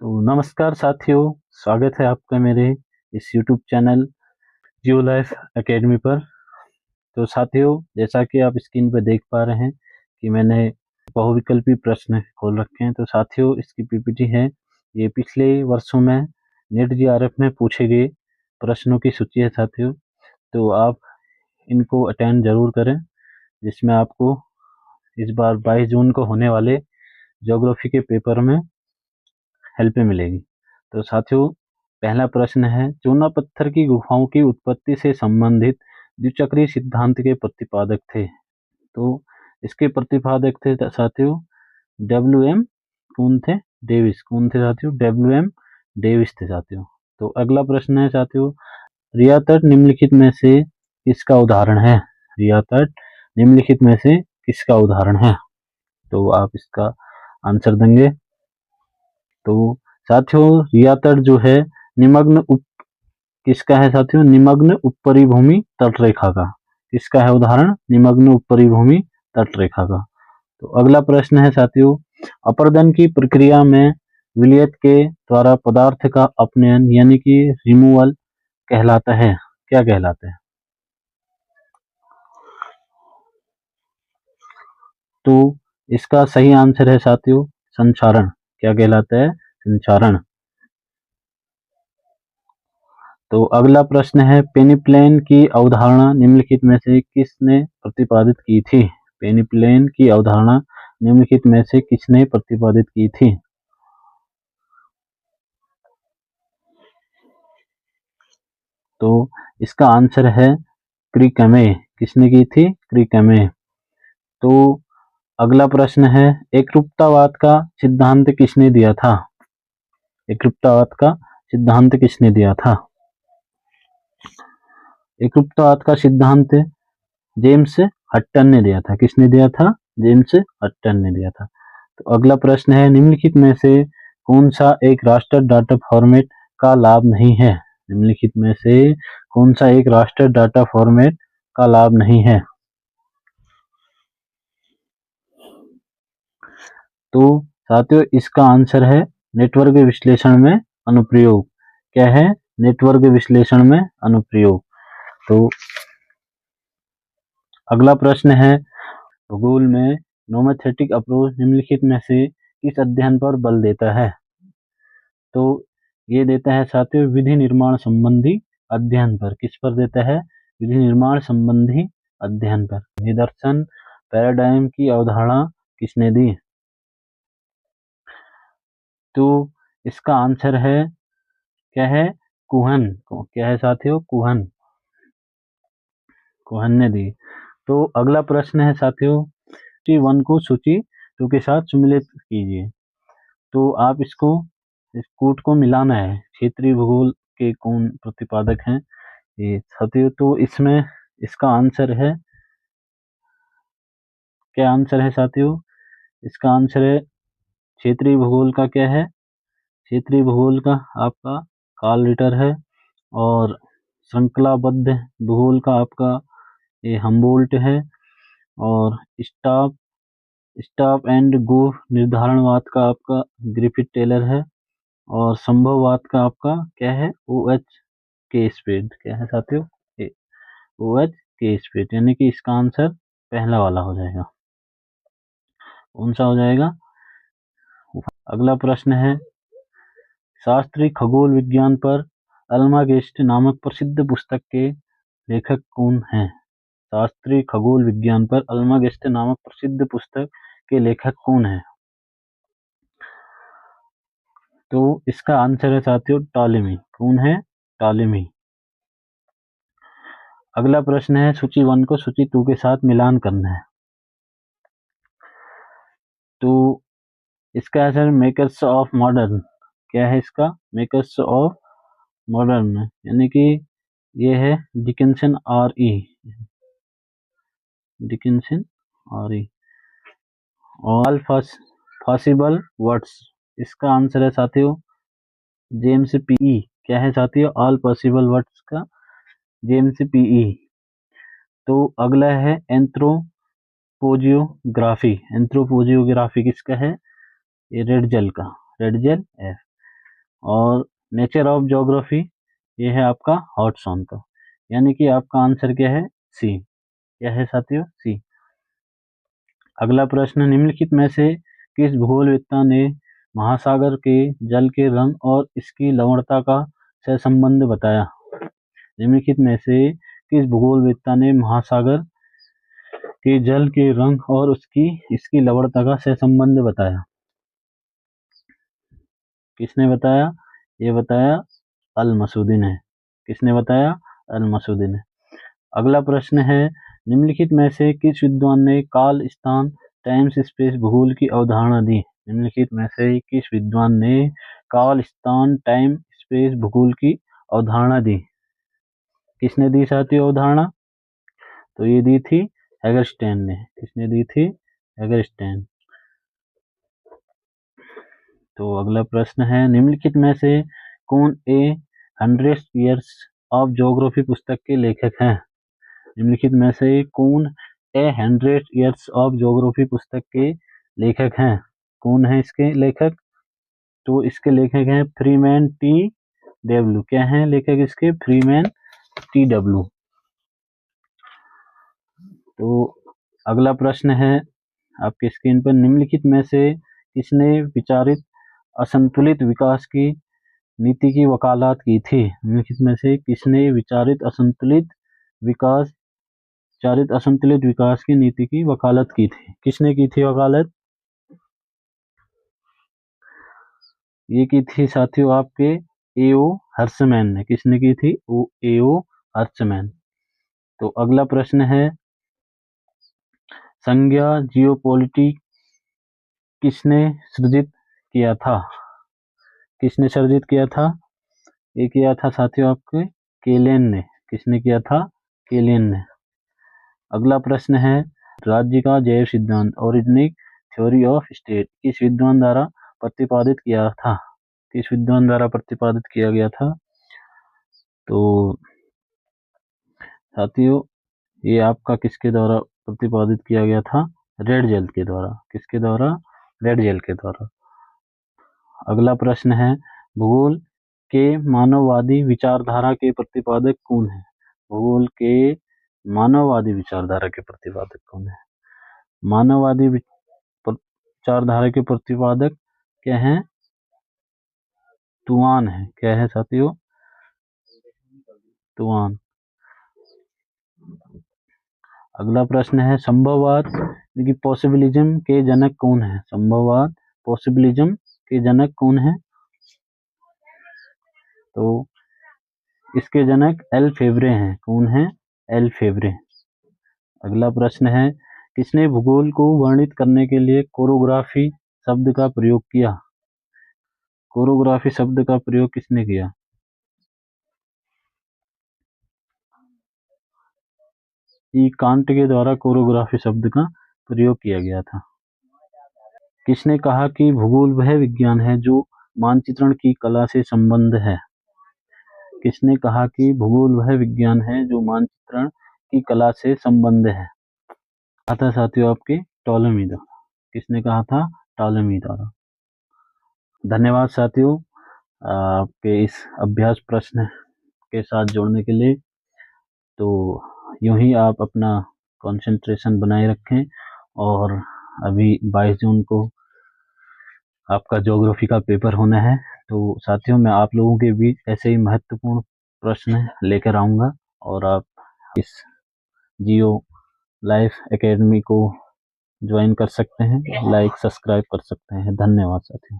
तो नमस्कार साथियों, स्वागत है आपका मेरे इस यूट्यूब चैनल जियो लाइफ एकेडमी पर। तो साथियों, जैसा कि आप स्क्रीन पर देख पा रहे हैं कि मैंने बहुविकल्पी प्रश्न खोल रखे हैं। तो साथियों, इसकी पीपीटी है। ये पिछले वर्षों में नेट जीआरएफ में पूछे गए प्रश्नों की सूची है साथियों। तो आप इनको अटेंड जरूर करें, जिसमें आपको इस बार 22 जून को होने वाले ज्योग्राफी के पेपर में हेल्प मिलेगी। तो साथियों, पहला प्रश्न है, चूना पत्थर की गुफाओं की उत्पत्ति से संबंधित द्विचक्रीय सिद्धांत के प्रतिपादक थे। तो इसके प्रतिपादक थे साथियों डब्ल्यू एम कौन थे डेविस। कौन थे साथियों? डब्ल्यू एम डेविस थे साथियों। तो अगला प्रश्न है साथियों, रिया तट निम्नलिखित में से किसका उदाहरण है? रिया तट निम्नलिखित में से किसका उदाहरण है? तो आप इसका आंसर देंगे। तो साथियों, रिया तट जो है निमग्न किसका है साथियों? निमग्न उत्तरी भूमि तट रेखा का। किसका है उदाहरण? निमग्न उत्तरी भूमि तट रेखा का। तो अगला प्रश्न है साथियों, अपरदन की प्रक्रिया में विलयन के द्वारा पदार्थ का अपनयन यानी कि रिमूवल कहलाता है। क्या कहलाता है? तो इसका सही आंसर है साथियों संचारण। क्या कहलाता है? संचारण। तो अगला प्रश्न है, पेनिप्लेन की अवधारणा निम्नलिखित में से किसने प्रतिपादित की थी? पेनिप्लेन की अवधारणा निम्नलिखित में से किसने प्रतिपादित की थी? तो इसका आंसर है क्रिकमे। किसने की थी? क्रिकमे। तो अगला प्रश्न है, एकरूपतावाद का सिद्धांत किसने दिया था? एकरूपतावाद का सिद्धांत किसने दिया था? एकरूपतावाद का सिद्धांत जेम्स हट्टन ने दिया था। किसने दिया था? जेम्स हट्टन ने दिया था। तो अगला प्रश्न है, निम्नलिखित में से कौन सा एक रास्टर डाटा फॉर्मेट का लाभ नहीं है? निम्नलिखित में से कौन सा एक रास्टर डाटा फॉर्मेट का लाभ नहीं है? तो साथियों, इसका आंसर है नेटवर्क विश्लेषण में अनुप्रयोग। क्या है? नेटवर्क विश्लेषण में अनुप्रयोग। तो अगला प्रश्न है, भूगोल में नोमेथेटिक अप्रोच निम्नलिखित में से किस अध्ययन पर बल देता है? तो ये देता है साथियों विधि निर्माण संबंधी अध्ययन पर। किस पर देता है? विधि निर्माण संबंधी अध्ययन पर। निदर्शन पैराडाइम की अवधारणा किसने दी? तो इसका आंसर है, क्या है? कुहन। क्या है साथियों? कुहन। कुहन ने दी। तो अगला प्रश्न है साथियों, सूची 1 को सूची 2 के साथ सम्मिलित कीजिए। तो आप इसको इस कूट को मिलाना है। क्षेत्रीय भूगोल के कौन प्रतिपादक हैं ये साथियों? तो इसमें इसका आंसर है, क्या आंसर है साथियों? इसका आंसर है क्षेत्रीय भूगोल का क्या है? क्षेत्रीय भूगोल का आपका कार्ल रिटर है। और श्रृंखलाबद्ध भूगोल का आपका ये हम्बोल्ट है। और स्टॉप स्टॉप एंड गो निर्धारणवाद का आपका ग्रिफिथ टेलर है। और संभववाद का आपका क्या है? ओ एच के स्पेड। क्या है साथियों? ओ एच के स्पेड। यानी कि इसका आंसर पहला वाला हो जाएगा। कौन सा हो जाएगा? अगला प्रश्न है, शास्त्रीय खगोल विज्ञान पर अल्मागेस्ट नामक प्रसिद्ध पुस्तक के लेखक कौन हैं? शास्त्रीय खगोल विज्ञान पर अल्मागेस्ट नामक प्रसिद्ध पुस्तक के लेखक कौन हैं? तो इसका आंसर है साथियों टॉलेमी। कौन है? टॉलेमी। अगला प्रश्न है, सूची 1 को सूची 2 के साथ मिलान करना है। तो इसका आंसर मेकर्स ऑफ मॉडर्न। क्या है इसका? मेकर्स ऑफ मॉडर्न यानी कि ये है Dickinson R E. Dickinson R E. All possible words. इसका आंसर है साथियों जेम्स पीई। क्या है साथियों? ऑल पॉसिबल वर्ड्स का जेम्स पीई। तो अगला है एंथ्रोपोजियोग्राफी। एंथ्रोपोजियोग्राफी किसका है? ये रेड जेल का। Ratzel F. और नेचर ऑफ ज्योग्राफी ये है आपका हॉटसन का, यानी कि आपका आंसर क्या है, सी। क्या है साथियों, सी। अगला प्रश्न, निम्नलिखित में से किस भूगोलवेत्ता ने महासागर के जल के रंग और इसकी लवणता का सहसंबंध बताया? निम्नलिखित में से किस भूगोलवेत्ता ने महासागर के जल के रंग और इसकी लवणता का सहसंबंध बताया? किसने बताया? ये बताया अल मसूदी ने। किसने बताया? अल मसूदी ने। अगला प्रश्न है, निम्नलिखित में से किस विद्वान ने काल, स्थान, टाइम स्पेस भूगोल की अवधारणा दी? निम्नलिखित में से किस विद्वान ने काल, स्थान, टाइम स्पेस भूगोल की अवधारणा दी? किसने दी साथियों अवधारणा? तो ये दी थी एगरस्टेन ने। किसने दी थी? एगरस्टेन। तो अगला प्रश्न है, निम्नलिखित में से कौन ए 100 ईयर्स ऑफ ज्योग्राफी पुस्तक के लेखक हैं? निम्नलिखित में से कौन ए 100 ईयर्स ऑफ ज्योग्राफी पुस्तक के लेखक हैं? कौन है इसके लेखक? तो इसके लेखक हैं फ्रीमैन टी डब्ल्यू। क्या हैं लेखक इसके? Freeman T W. तो अगला प्रश्न है आपकी स्क्रीन पर, निम्नलिखित में से किसने विचारित असंतुलित विकास की नीति की वकालत की थी? निम्नलिखित में से किसने विचारित असंतुलित विकास की नीति की वकालत की थी? किसने की थी वकालत? ये की थी साथियों आपके एओ हर्समैन ने। किसने की थी? एओ हर्समैन। तो अगला प्रश्न है, संज्ञा जियोपॉलिटिक किसने सृजित किया था? किसने सृजित किया था? ये किया था साथियों आपके केलेन ने। किसने किया था? केलेन ने। अगला प्रश्न है, राज्य का जैव सिद्धांत ऑर्गेनिक थ्योरी ऑफ स्टेट किस विद्वान द्वारा प्रतिपादित किया था? किस विद्वान द्वारा प्रतिपादित किया गया था? तो साथियों ये आपका किसके द्वारा प्रतिपादित किया गया था? रेडजेल के द्वारा। किसके द्वारा? रेडजेल के द्वारा। अगला प्रश्न है, भूगोल के मानववादी विचारधारा के प्रतिपादक कौन है? भूगोल के मानववादी विचारधारा के प्रतिपादक कौन है? मानववादी विचारधारा के प्रतिपादक क्या हैं? तुआन है। क्या है साथियों? तुआन। अगला प्रश्न है, संभववाद की पॉसिबिलिज्म के जनक कौन है? संभववाद पॉसिबिलिज्म के जनक कौन है? तो इसके जनक एल फेवरे हैं। कौन है? एल फेवरे। अगला प्रश्न है, किसने भूगोल को वर्णित करने के लिए कोरोग्राफी शब्द का प्रयोग किया? कोरोग्राफी शब्द का प्रयोग किसने किया? ई कांट के द्वारा कोरोग्राफी शब्द का प्रयोग किया गया था। किसने कहा कि भूगोल वह विज्ञान है जो मानचित्रण की कला से संबंध है? किसने कहा कि भूगोल वह विज्ञान है जो मानचित्रण की कला से संबंध है? कहा था साथियों आपके टॉलेमी द्वारा। किसने कहा था? टॉलेमी द्वारा। धन्यवाद साथियों आपके इस अभ्यास प्रश्न के साथ जोड़ने के लिए। तो यूं ही आप अपना कंसंट्रेशन बनाए रखें, और अभी 22 जून को आपका ज्योग्राफी का पेपर होना है। तो साथियों मैं आप लोगों के बीच ऐसे ही महत्वपूर्ण प्रश्न लेकर आऊँगा, और आप इस जियो लाइफ एकेडमी को ज्वाइन कर सकते हैं, लाइक सब्सक्राइब कर सकते हैं। धन्यवाद साथियों।